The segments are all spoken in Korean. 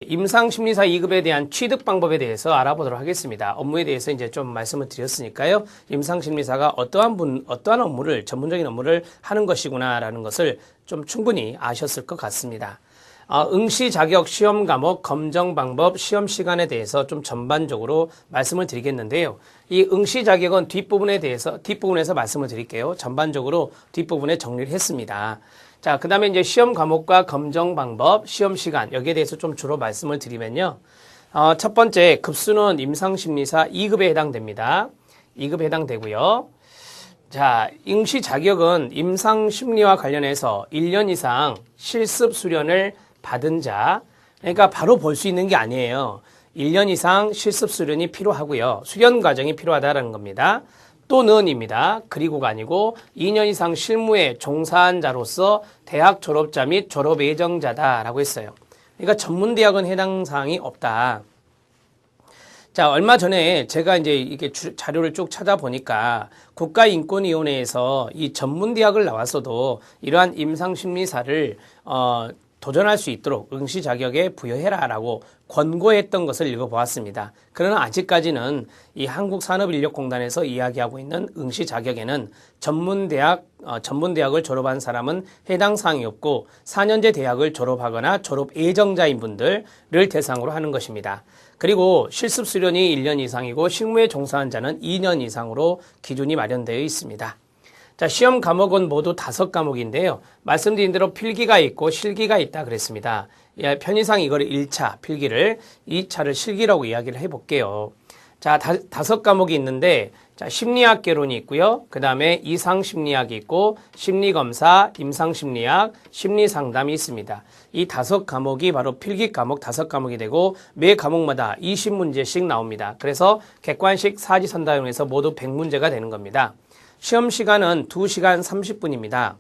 임상심리사 2급에 대한 취득 방법에 대해서 알아보도록 하겠습니다. 업무에 대해서 이제 좀 말씀을 드렸으니까요. 임상심리사가 어떠한 업무를, 전문적인 업무를 하는 것이구나라는 것을 좀 충분히 아셨을 것 같습니다. 응시 자격, 시험 과목, 검정 방법, 시험 시간에 대해서 좀 전반적으로 말씀을 드리겠는데요. 이 응시 자격은 뒷부분에서 말씀을 드릴게요. 전반적으로 뒷부분에 정리를 했습니다. 자, 그 다음에 이제 시험 과목과 검정 방법, 시험 시간, 여기에 대해서 좀 주로 말씀을 드리면요. 첫 번째, 급수는 임상심리사 2급에 해당됩니다. 2급에 해당되고요. 자, 응시 자격은 임상심리와 관련해서 1년 이상 실습 수련을 받은 자, 그러니까 바로 볼 수 있는 게 아니에요. 1년 이상 실습 수련이 필요하고요. 수련 과정이 필요하다는 겁니다. 또는입니다. 그리고가 아니고 2년 이상 실무에 종사한 자로서 대학 졸업자 및 졸업 예정자다라고 했어요. 그러니까 전문대학은 해당 사항이 없다. 자, 얼마 전에 제가 이제 이렇게 자료를 쭉 찾아보니까 국가인권위원회에서 이 전문대학을 나왔어도 이러한 임상심리사를 도전할 수 있도록 응시 자격에 부여해라라고 권고했던 것을 읽어보았습니다. 그러나 아직까지는 이 한국산업인력공단에서 이야기하고 있는 응시 자격에는 전문대학을 졸업한 사람은 해당 사항이 없고 4년제 대학을 졸업하거나 졸업 예정자인 분들을 대상으로 하는 것입니다. 그리고 실습 수련이 1년 이상이고 실무에 종사한 자는 2년 이상으로 기준이 마련되어 있습니다. 자, 시험 과목은 모두 5과목인데요. 말씀드린 대로 필기가 있고 실기가 있다 그랬습니다. 편의상 이거를 1차 필기를, 2차를 실기라고 이야기를 해볼게요. 자, 5과목이 있는데, 자, 심리학 개론이 있고요. 그 다음에 이상심리학이 있고, 심리검사, 임상심리학, 심리상담이 있습니다. 이 5과목이 바로 필기 과목 5과목이 되고, 매 과목마다 20문제씩 나옵니다. 그래서 객관식 사지선다형에서 모두 100문제가 되는 겁니다. 시험 시간은 2시간 30분입니다.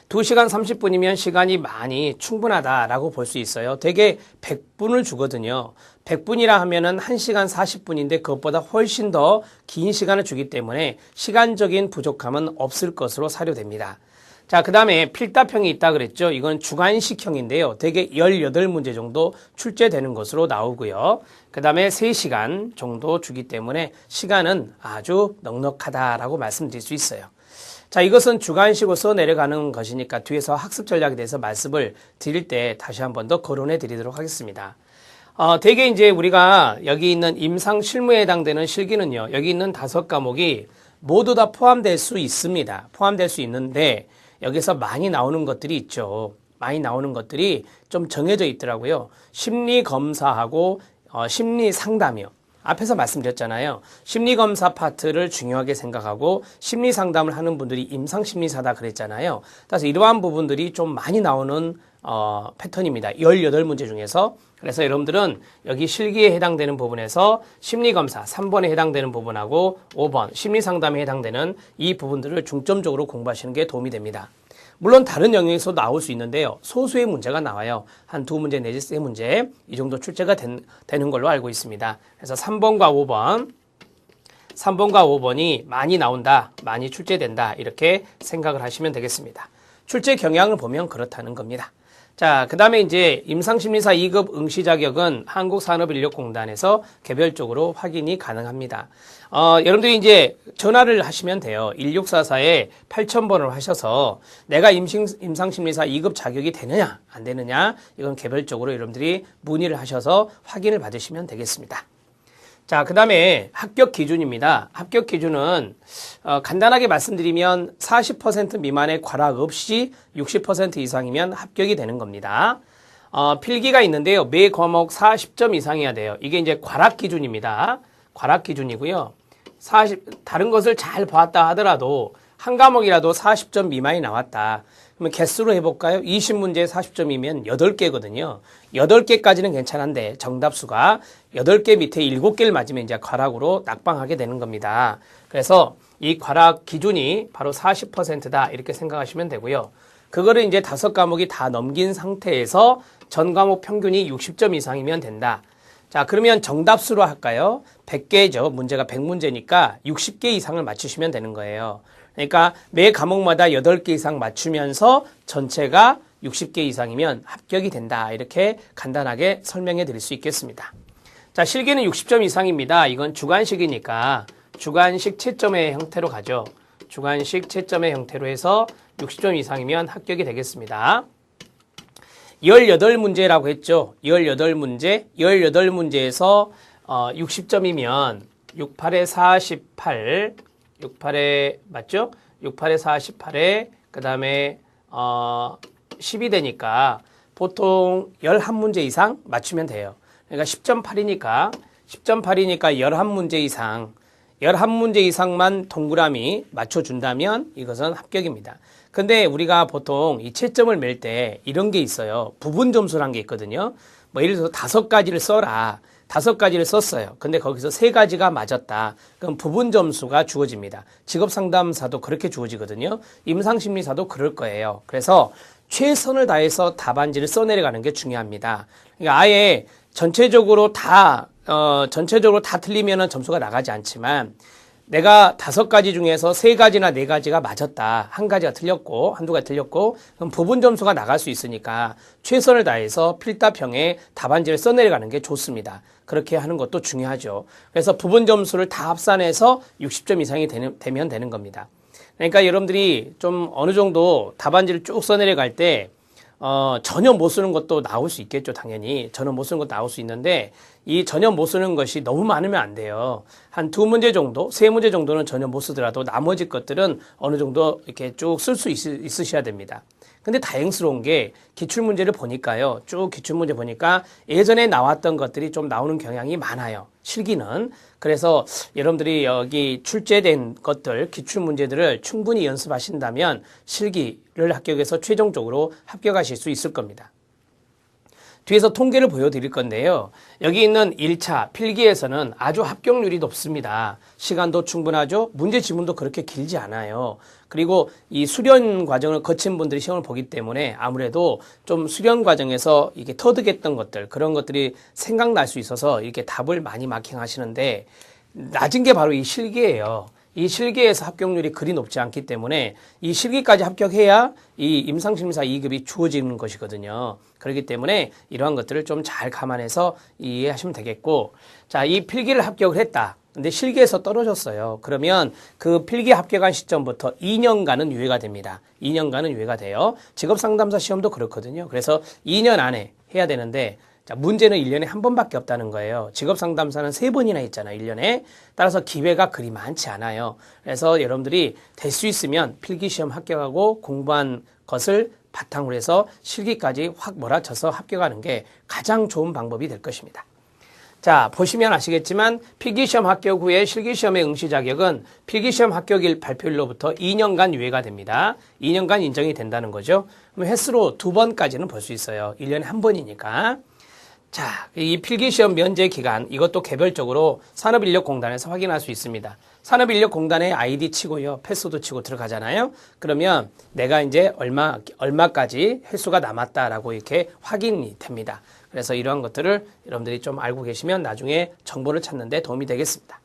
2시간 30분이면 시간이 많이 충분하다라고 볼 수 있어요. 대개 100분을 주거든요. 100분이라 하면은 1시간 40분인데 그것보다 훨씬 더 긴 시간을 주기 때문에 시간적인 부족함은 없을 것으로 사료됩니다. 자, 그 다음에 필답형이 있다 그랬죠. 이건 주관식형인데요. 대개 18문제 정도 출제되는 것으로 나오고요. 그 다음에 3시간 정도 주기 때문에 시간은 아주 넉넉하다라고 말씀드릴 수 있어요. 자, 이것은 주관식으로서 내려가는 것이니까 뒤에서 학습 전략에 대해서 말씀을 드릴 때 다시 한 번 더 거론해 드리도록 하겠습니다. 대개 이제 우리가 여기 있는 임상 실무에 해당되는 실기는요. 여기 있는 5과목이 모두 다 포함될 수 있습니다. 포함될 수 있는데 여기서 많이 나오는 것들이 있죠. 많이 나오는 것들이 좀 정해져 있더라고요. 심리검사하고 심리상담이요. 앞에서 말씀드렸잖아요. 심리검사 파트를 중요하게 생각하고 심리상담을 하는 분들이 임상심리사다 그랬잖아요. 그래서 이러한 부분들이 좀 많이 나오는 패턴입니다. 18문제 중에서. 그래서 여러분들은 여기 실기에 해당되는 부분에서 심리검사 3번에 해당되는 부분하고 5번 심리상담에 해당되는 이 부분들을 중점적으로 공부하시는 게 도움이 됩니다. 물론 다른 영역에서 나올 수 있는데요. 소수의 문제가 나와요. 한 2문제 내지 3문제 이 정도 출제가 되는 걸로 알고 있습니다. 그래서 3번과 5번이 많이 나온다, 많이 출제된다 이렇게 생각을 하시면 되겠습니다. 출제 경향을 보면 그렇다는 겁니다. 자, 그 다음에 이제 임상심리사 2급 응시 자격은 한국산업인력공단에서 개별적으로 확인이 가능합니다. 여러분들이 이제 전화를 하시면 돼요. 1644에 8000번을 하셔서 내가 임상심리사 2급 자격이 되느냐, 안 되느냐, 이건 개별적으로 여러분들이 문의를 하셔서 확인을 받으시면 되겠습니다. 자, 그 다음에 합격 기준입니다. 합격 기준은 간단하게 말씀드리면 40% 미만의 과락 없이 60% 이상이면 합격이 되는 겁니다. 필기가 있는데요. 매 과목 40점 이상이어야 돼요. 이게 이제 과락 기준입니다. 과락 기준이고요. 다른 것을 잘 보았다 하더라도 한 과목이라도 40점 미만이 나왔다. 그러면 개수로 해볼까요? 20문제에 40점이면 8개거든요. 8개까지는 괜찮은데 정답수가 8개 밑에 7개를 맞으면 이제 과락으로 낙방하게 되는 겁니다. 그래서 이 과락 기준이 바로 40%다 이렇게 생각하시면 되고요. 그거를 이제 5과목이 다 넘긴 상태에서 전 과목 평균이 60점 이상이면 된다. 자, 그러면 정답수로 할까요? 100개죠. 문제가 100문제니까 60개 이상을 맞추시면 되는 거예요. 그러니까 매 과목마다 8개 이상 맞추면서 전체가 60개 이상이면 합격이 된다. 이렇게 간단하게 설명해 드릴 수 있겠습니다. 자, 실기는 60점 이상입니다. 이건 주관식이니까 주관식 채점의 형태로 가죠. 주관식 채점의 형태로 해서 60점 이상이면 합격이 되겠습니다. 18문제라고 했죠. 18문제. 18문제에서 60점이면 6, 8에 48, 6, 8에 맞죠? 6, 8에 48에 그 다음에 10이 되니까 보통 11문제 이상 맞추면 돼요. 그러니까 10.8이니까 11문제 이상 11문제 이상만 동그라미 맞춰준다면 이것은 합격입니다. 근데 우리가 보통 이 채점을 맬 때 이런 게 있어요. 부분 점수라는 게 있거든요. 뭐 예를 들어서 5가지를 써라. 5가지를 썼어요. 근데 거기서 3가지가 맞았다. 그럼 부분 점수가 주어집니다. 직업상담사도 그렇게 주어지거든요. 임상심리사도 그럴 거예요. 그래서 최선을 다해서 답안지를 써내려가는 게 중요합니다. 그러니까 아예 전체적으로 다 틀리면은 점수가 나가지 않지만 내가 5가지 중에서 3가지나 4가지가 맞았다. 한 가지가 틀렸고, 한두 가지 틀렸고, 그럼 부분 점수가 나갈 수 있으니까 최선을 다해서 필답형의 답안지를 써내려가는 게 좋습니다. 그렇게 하는 것도 중요하죠. 그래서 부분 점수를 다 합산해서 60점 이상이 되면 되는 겁니다. 그러니까 여러분들이 좀 어느 정도 답안지를 쭉 써내려갈 때 전혀 못 쓰는 것도 나올 수 있겠죠, 당연히. 전혀 못 쓰는 것도 나올 수 있는데, 이 전혀 못 쓰는 것이 너무 많으면 안 돼요. 한 2문제 정도, 3문제 정도는 전혀 못 쓰더라도 나머지 것들은 어느 정도 이렇게 쭉 쓸 수 있으셔야 됩니다. 근데 다행스러운 게 기출문제를 보니까요. 쭉 기출문제 보니까 예전에 나왔던 것들이 좀 나오는 경향이 많아요. 실기는. 그래서 여러분들이 여기 출제된 것들, 기출문제들을 충분히 연습하신다면 실기를 합격해서 최종적으로 합격하실 수 있을 겁니다. 뒤에서 통계를 보여드릴 건데요. 여기 있는 1차 필기에서는 아주 합격률이 높습니다. 시간도 충분하죠. 문제 지문도 그렇게 길지 않아요. 그리고 이 수련 과정을 거친 분들이 시험을 보기 때문에 아무래도 좀 수련 과정에서 이게 터득했던 것들, 그런 것들이 생각날 수 있어서 이렇게 답을 많이 마킹하시는데 낮은 게 바로 이 실기예요. 이 실기에서 합격률이 그리 높지 않기 때문에 이 실기까지 합격해야 이 임상심리사 2급이 주어지는 것이거든요. 그렇기 때문에 이러한 것들을 좀 잘 감안해서 이해하시면 되겠고, 자, 이 필기를 합격을 했다. 근데 실기에서 떨어졌어요. 그러면 그 필기 합격한 시점부터 2년간은 유예가 됩니다. 2년간은 유예가 돼요. 직업상담사 시험도 그렇거든요. 그래서 2년 안에 해야 되는데, 자, 문제는 1년에 한 번밖에 없다는 거예요. 직업상담사는 3번이나 있잖아요, 1년에. 따라서 기회가 그리 많지 않아요. 그래서 여러분들이 될 수 있으면 필기시험 합격하고 공부한 것을 바탕으로 해서 실기까지 확 몰아쳐서 합격하는 게 가장 좋은 방법이 될 것입니다. 자, 보시면 아시겠지만 필기시험 합격 후에 실기시험의 응시 자격은 필기시험 합격일 발표일로부터 2년간 유예가 됩니다. 2년간 인정이 된다는 거죠. 그럼 횟수로 2번까지는 볼 수 있어요. 1년에 한 번이니까. 자, 이 필기시험 면제 기간, 이것도 개별적으로 산업인력공단에서 확인할 수 있습니다. 산업인력공단에 아이디 치고요, 패스워드 치고 들어가잖아요. 그러면 내가 이제 얼마까지 횟수가 남았다라고 이렇게 확인이 됩니다. 그래서 이러한 것들을 여러분들이 좀 알고 계시면 나중에 정보를 찾는 데 도움이 되겠습니다.